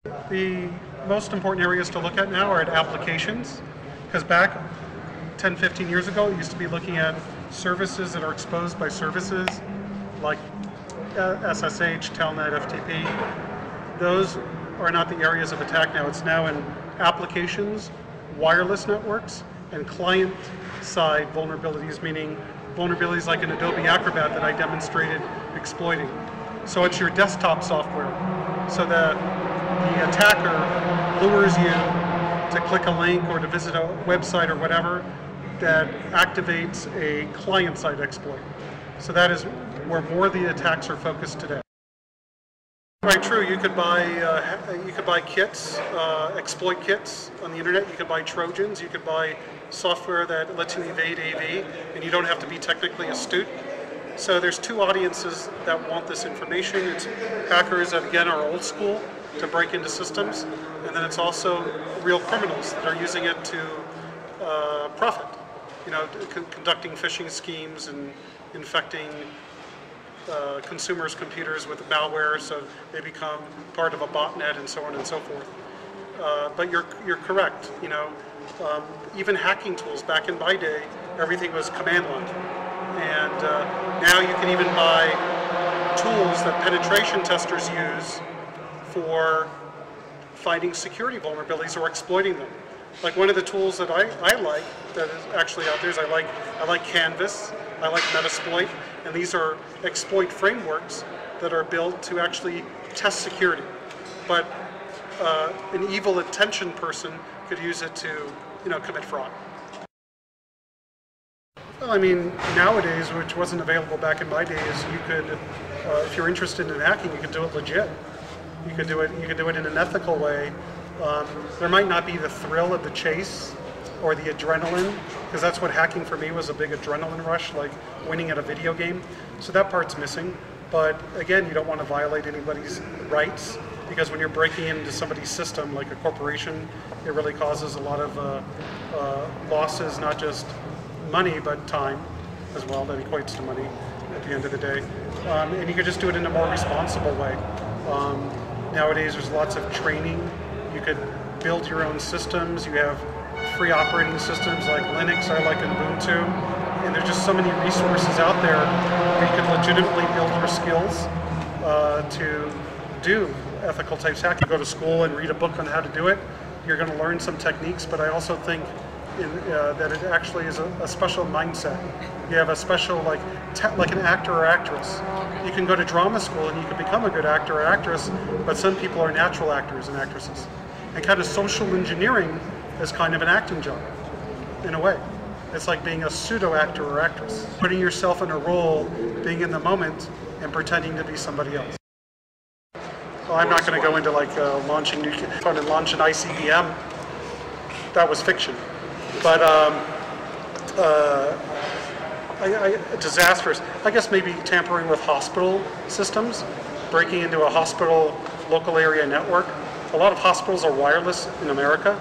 The most important areas to look at now are at applications, because back 10, 15 years ago, it used to be looking at services that are exposed by services like SSH, Telnet, FTP. Those are not the areas of attack now. It's now in applications, wireless networks, and client-side vulnerabilities, meaning vulnerabilities like an Adobe Acrobat that I demonstrated exploiting. So it's your desktop software. So the attacker lures you to click a link or to visit a website or whatever that activates a client-side exploit. So that is where more of the attacks are focused today. Right, true. You could buy kits, exploit kits on the internet. You could buy Trojans. You could buy software that lets you evade AV, and you don't have to be technically astute. So there's two audiences that want this information. It's hackers that, again, are old school to break into systems, and then it's also real criminals that are using it to profit. You know, conducting phishing schemes and infecting consumers' computers with malware, so they become part of a botnet and so on and so forth. But you're correct. You know, even hacking tools back in my day, everything was command line, and now you can even buy tools that penetration testers use for finding security vulnerabilities or exploiting them. Like one of the tools that I like that is actually out there is I like Canvas, I like Metasploit, and these are exploit frameworks that are built to actually test security. But an evil intention person could use it to, you know, commit fraud. Well, I mean, nowadays, which wasn't available back in my days, you could, if you're interested in hacking, you could do it legit. You could do it in an ethical way. There might not be the thrill of the chase or the adrenaline, because that's what hacking for me was, a big adrenaline rush, like winning at a video game. So that part's missing. But again, you don't want to violate anybody's rights, because when you're breaking into somebody's system, like a corporation, it really causes a lot of losses, not just money, but time as well. That equates to money at the end of the day. And you could just do it in a more responsible way. Nowadays, there's lots of training. You could build your own systems. You have free operating systems like Linux, I like Ubuntu, and there's just so many resources out there where you could legitimately build your skills to do ethical type hacking. You go to school and read a book on how to do it. You're going to learn some techniques, but I also think that it actually is a special mindset. You have a special, like an actor or actress. You can go to drama school and you can become a good actor or actress, but some people are natural actors and actresses. And kind of social engineering is kind of an acting job, in a way. It's like being a pseudo actor or actress, putting yourself in a role, being in the moment, and pretending to be somebody else. Well, I'm not going to go into like launching nuclear, trying to launch an ICBM. That was fiction. But disastrous. I guess maybe tampering with hospital systems, breaking into a hospital local area network. A lot of hospitals are wireless in America,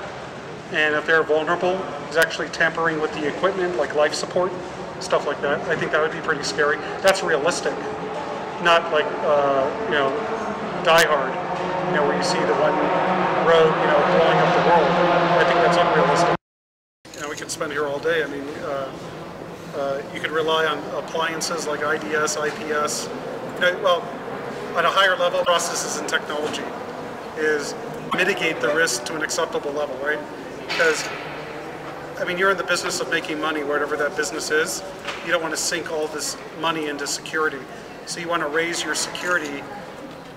and if they're vulnerable, it's actually tampering with the equipment, like life support, stuff like that. I think that would be pretty scary. That's realistic, not like you know, Die Hard, you know, where you see the one road, you know, blowing up the world. I think that's unrealistic. You know, we could spend here all day. I mean, you could rely on appliances like IDS, IPS. You know, well, at a higher level, processes and technology is mitigate the risk to an acceptable level, right? Because, I mean, you're in the business of making money, whatever that business is. You don't want to sink all this money into security. So you want to raise your security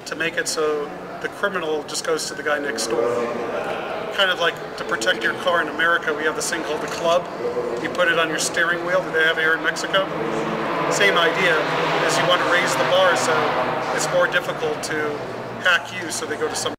to make it so the criminal just goes to the guy next door. Kind of like to protect your car in America, we have this thing called the club. You put it on your steering wheel. Do they have it here in Mexico? Same idea, is you want to raise the bar so it's more difficult to hack you, so they go to some.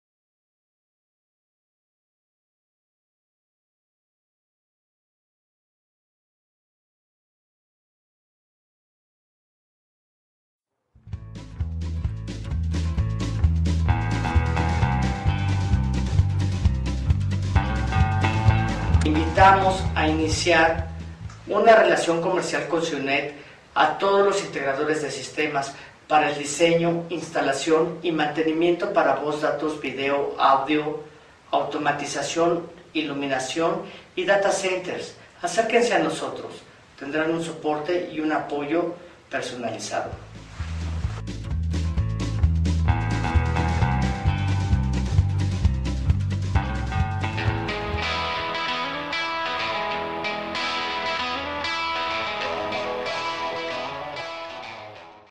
Invitamos a iniciar una relación comercial con CIUNET a todos los integradores de sistemas para el diseño, instalación y mantenimiento para voz, datos, video, audio, automatización, iluminación y data centers. Acérquense a nosotros, tendrán un soporte y un apoyo personalizado.